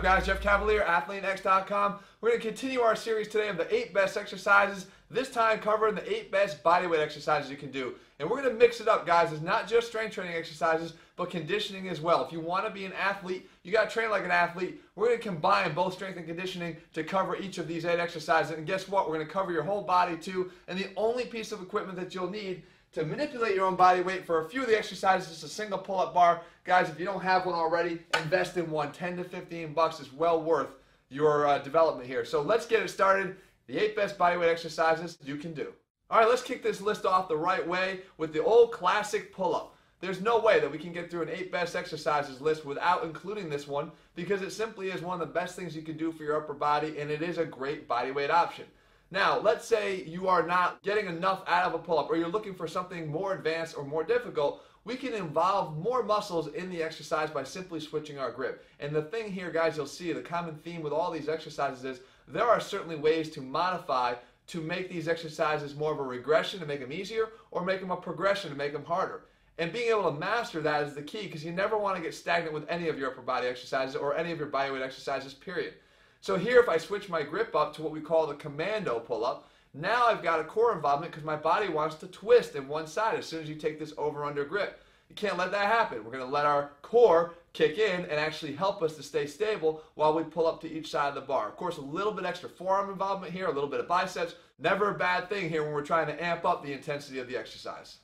guys? Jeff Cavalier, ATHLEAN-X.com. We're going to continue our series today of the 8 best exercises, this time covering the 8 best bodyweight exercises you can do. And we're going to mix it up, guys. It's not just strength training exercises, but conditioning as well. If you want to be an athlete, you got to train like an athlete. We're going to combine both strength and conditioning to cover each of these 8 exercises. And guess what? We're going to cover your whole body too. And the only piece of equipment that you'll need to manipulate your own body weight for a few of the exercises is a single pull-up bar. Guys, if you don't have one already, invest in one. 10 to 15 bucks is well worth your development here. So let's get it started. The 8 best bodyweight exercises you can do. All right, let's kick this list off the right way with the old classic pull-up. There's no way that we can get through an 8 best exercises list without including this one, because it simply is one of the best things you can do for your upper body, and it is a great bodyweight option. Now, let's say you are not getting enough out of a pull-up, or you're looking for something more advanced or more difficult. We can involve more muscles in the exercise by simply switching our grip. And the thing here, guys, you'll see the common theme with all these exercises is there are certainly ways to modify to make these exercises more of a regression to make them easier, or make them a progression to make them harder. And being able to master that is the key, because you never want to get stagnant with any of your upper body exercises or any of your bodyweight exercises, period. So here, if I switch my grip up to what we call the commando pull-up, now I've got a core involvement because my body wants to twist in one side as soon as you take this over-under grip. You can't let that happen. We're going to let our core kick in and actually help us to stay stable while we pull up to each side of the bar. Of course, a little bit extra forearm involvement here, a little bit of biceps. Never a bad thing here when we're trying to amp up the intensity of the exercise.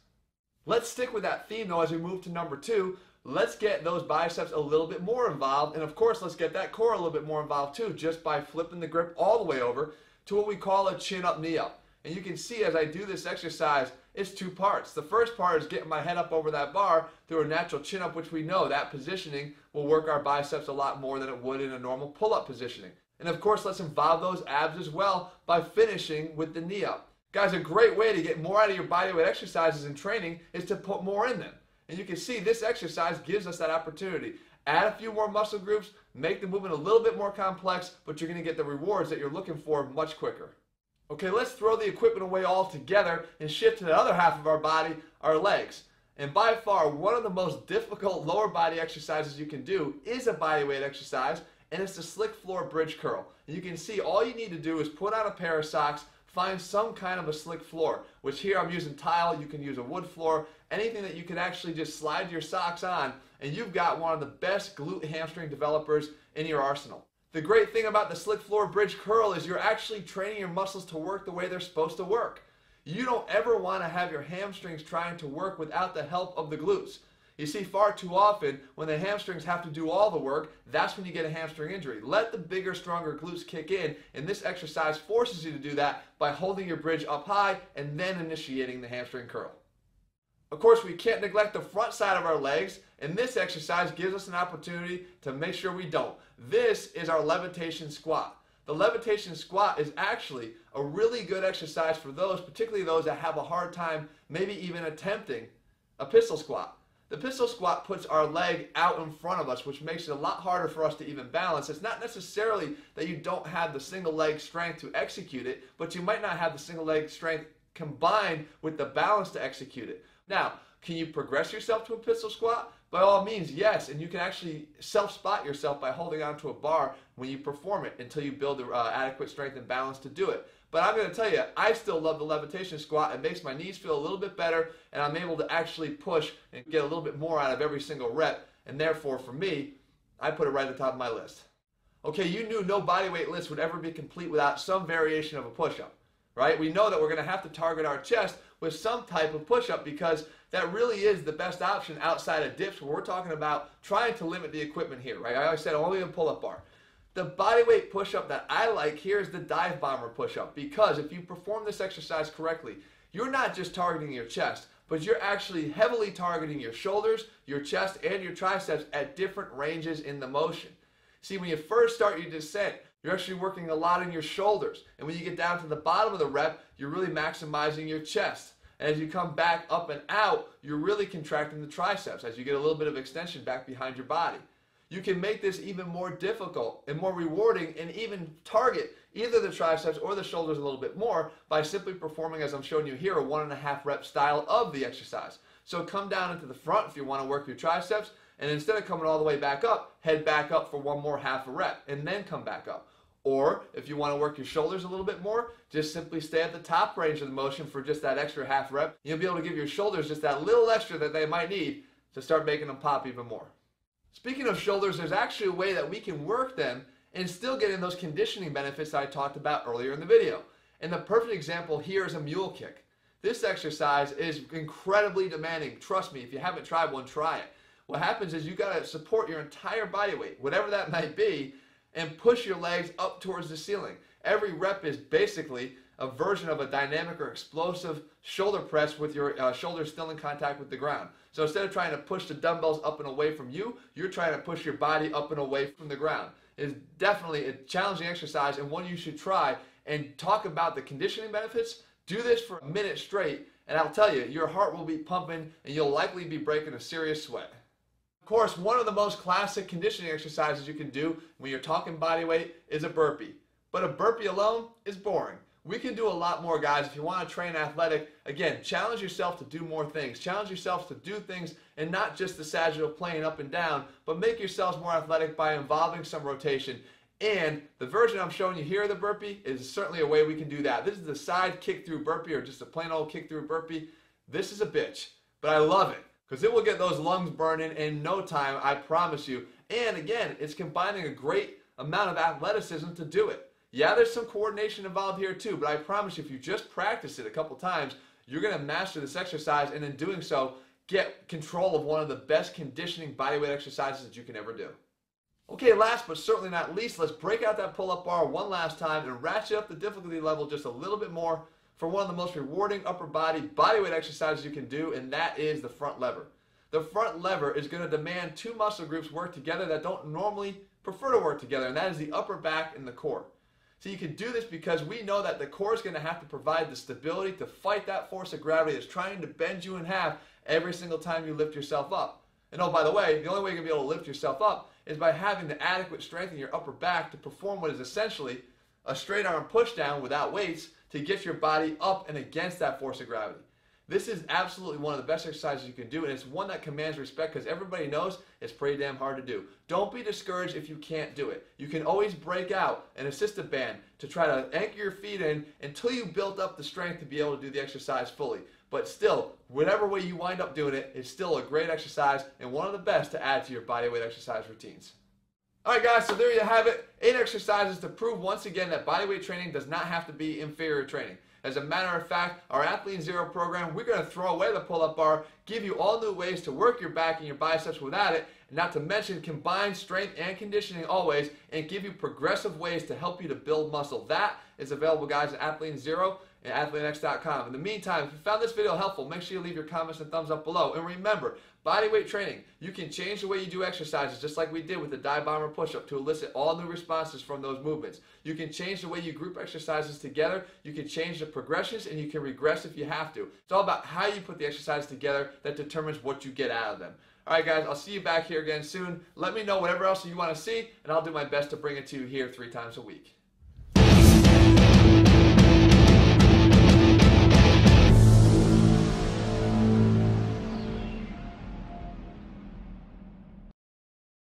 Let's stick with that theme, though, as we move to number 2. Let's get those biceps a little bit more involved, and of course let's get that core a little bit more involved too, just by flipping the grip all the way over to what we call a chin up, knee up. And you can see as I do this exercise, it's 2 parts. The first part is getting my head up over that bar through a natural chin up, which we know that positioning will work our biceps a lot more than it would in a normal pull-up positioning. And of course, let's involve those abs as well by finishing with the knee up. Guys, a great way to get more out of your bodyweight exercises in training is to put more in them. And you can see this exercise gives us that opportunity. Add a few more muscle groups, make the movement a little bit more complex, but you're going to get the rewards that you're looking for much quicker. Okay, let's throw the equipment away altogether and shift to the other half of our body, our legs. And by far, one of the most difficult lower body exercises you can do is a bodyweight exercise, and it's the slick floor bridge curl. And you can see all you need to do is put on a pair of socks, find some kind of a slick floor, which here I'm using tile. You can use a wood floor, anything that you can actually just slide your socks on, and you've got one of the best glute hamstring developers in your arsenal. The great thing about the slick floor bridge curl is you're actually training your muscles to work the way they're supposed to work. You don't ever want to have your hamstrings trying to work without the help of the glutes. You see, far too often, when the hamstrings have to do all the work, that's when you get a hamstring injury. Let the bigger, stronger glutes kick in, and this exercise forces you to do that by holding your bridge up high and then initiating the hamstring curl. Of course, we can't neglect the front side of our legs, and this exercise gives us an opportunity to make sure we don't. This is our levitation squat. The levitation squat is actually a really good exercise for those, particularly those that have a hard time maybe even attempting a pistol squat. The pistol squat puts our leg out in front of us, which makes it a lot harder for us to even balance. It's not necessarily that you don't have the single leg strength to execute it, but you might not have the single leg strength combined with the balance to execute it. Now, can you progress yourself to a pistol squat? By all means, yes, and you can actually self-spot yourself by holding onto a bar when you perform it until you build the adequate strength and balance to do it. But I'm going to tell you, I still love the levitation squat. It makes my knees feel a little bit better, and I'm able to actually push and get a little bit more out of every single rep, and therefore, for me, I put it right at the top of my list. Okay, you knew no bodyweight list would ever be complete without some variation of a push-up, right? We know that we're going to have to target our chest with some type of push-up because that really is the best option outside of dips where we're talking about trying to limit the equipment here, right? I always said only a pull-up bar. The bodyweight push-up that I like here is the dive bomber push-up, because if you perform this exercise correctly, you're not just targeting your chest, but you're actually heavily targeting your shoulders, your chest, and your triceps at different ranges in the motion. See, when you first start your descent, you're actually working a lot in your shoulders, and when you get down to the bottom of the rep, you're really maximizing your chest. And as you come back up and out, you're really contracting the triceps as you get a little bit of extension back behind your body. You can make this even more difficult and more rewarding and even target either the triceps or the shoulders a little bit more by simply performing, as I'm showing you here, a 1.5 rep style of the exercise. So come down into the front if you want to work your triceps, and instead of coming all the way back up, head back up for one more half a rep, and then come back up. Or if you want to work your shoulders a little bit more, just simply stay at the top range of the motion for just that extra half rep. You'll be able to give your shoulders just that little extra that they might need to start making them pop even more. Speaking of shoulders, there's actually a way that we can work them and still get in those conditioning benefits that I talked about earlier in the video. And the perfect example here is a mule kick. This exercise is incredibly demanding. Trust me, if you haven't tried one, try it. What happens is you got to support your entire body weight, whatever that might be, and push your legs up towards the ceiling. Every rep is basically a version of a dynamic or explosive shoulder press with your shoulders still in contact with the ground. So instead of trying to push the dumbbells up and away from you, you're trying to push your body up and away from the ground. It's definitely a challenging exercise and one you should try, and talk about the conditioning benefits. Do this for a minute straight and I'll tell you, your heart will be pumping and you'll likely be breaking a serious sweat. Of course, one of the most classic conditioning exercises you can do when you're talking body weight is a burpee. But a burpee alone is boring. We can do a lot more, guys. If you want to train athletic, again, challenge yourself to do more things. Challenge yourself to do things and not just the sagittal plane up and down, but make yourselves more athletic by involving some rotation. And the version I'm showing you here of the burpee is certainly a way we can do that. This is the side kick through burpee, or just a plain old kick through burpee. This is a bitch, but I love it because it will get those lungs burning in no time, I promise you. And again, it's combining a great amount of athleticism to do it. Yeah, there's some coordination involved here too, but I promise you, if you just practice it a couple times, you're going to master this exercise, and in doing so, get control of one of the best conditioning bodyweight exercises that you can ever do. Okay, last but certainly not least, let's break out that pull-up bar one last time and ratchet up the difficulty level just a little bit more for one of the most rewarding upper body bodyweight exercises you can do, and that is the front lever. The front lever is going to demand two muscle groups work together that don't normally prefer to work together, and that is the upper back and the core. So you can do this because we know that the core is going to have to provide the stability to fight that force of gravity that's trying to bend you in half every single time you lift yourself up. And oh, by the way, the only way you're going to be able to lift yourself up is by having the adequate strength in your upper back to perform what is essentially a straight arm push down without weights to get your body up and against that force of gravity. This is absolutely one of the best exercises you can do, and it's one that commands respect because everybody knows it's pretty damn hard to do. Don't be discouraged if you can't do it. You can always break out an assistant band to try to anchor your feet in until you build up the strength to be able to do the exercise fully. But still, whatever way you wind up doing it, it's still a great exercise and one of the best to add to your bodyweight exercise routines. Alright guys, so there you have it. 8 exercises to prove once again that bodyweight training does not have to be inferior training. As a matter of fact, our ATHLEAN-X program, we're going to throw away the pull-up bar, give you all new ways to work your back and your biceps without it, and not to mention combine strength and conditioning always, and give you progressive ways to help you to build muscle. That is available, guys, at ATHLEAN-X and ATHLEAN-X.com. In the meantime, if you found this video helpful, make sure you leave your comments and thumbs up below. And remember, bodyweight training, you can change the way you do exercises just like we did with the dive bomber push-up to elicit all new responses from those movements. You can change the way you group exercises together, you can change the progressions, and you can regress if you have to. It's all about how you put the exercises together that determines what you get out of them. Alright guys, I'll see you back here again soon. Let me know whatever else you want to see, and I'll do my best to bring it to you here 3 times a week.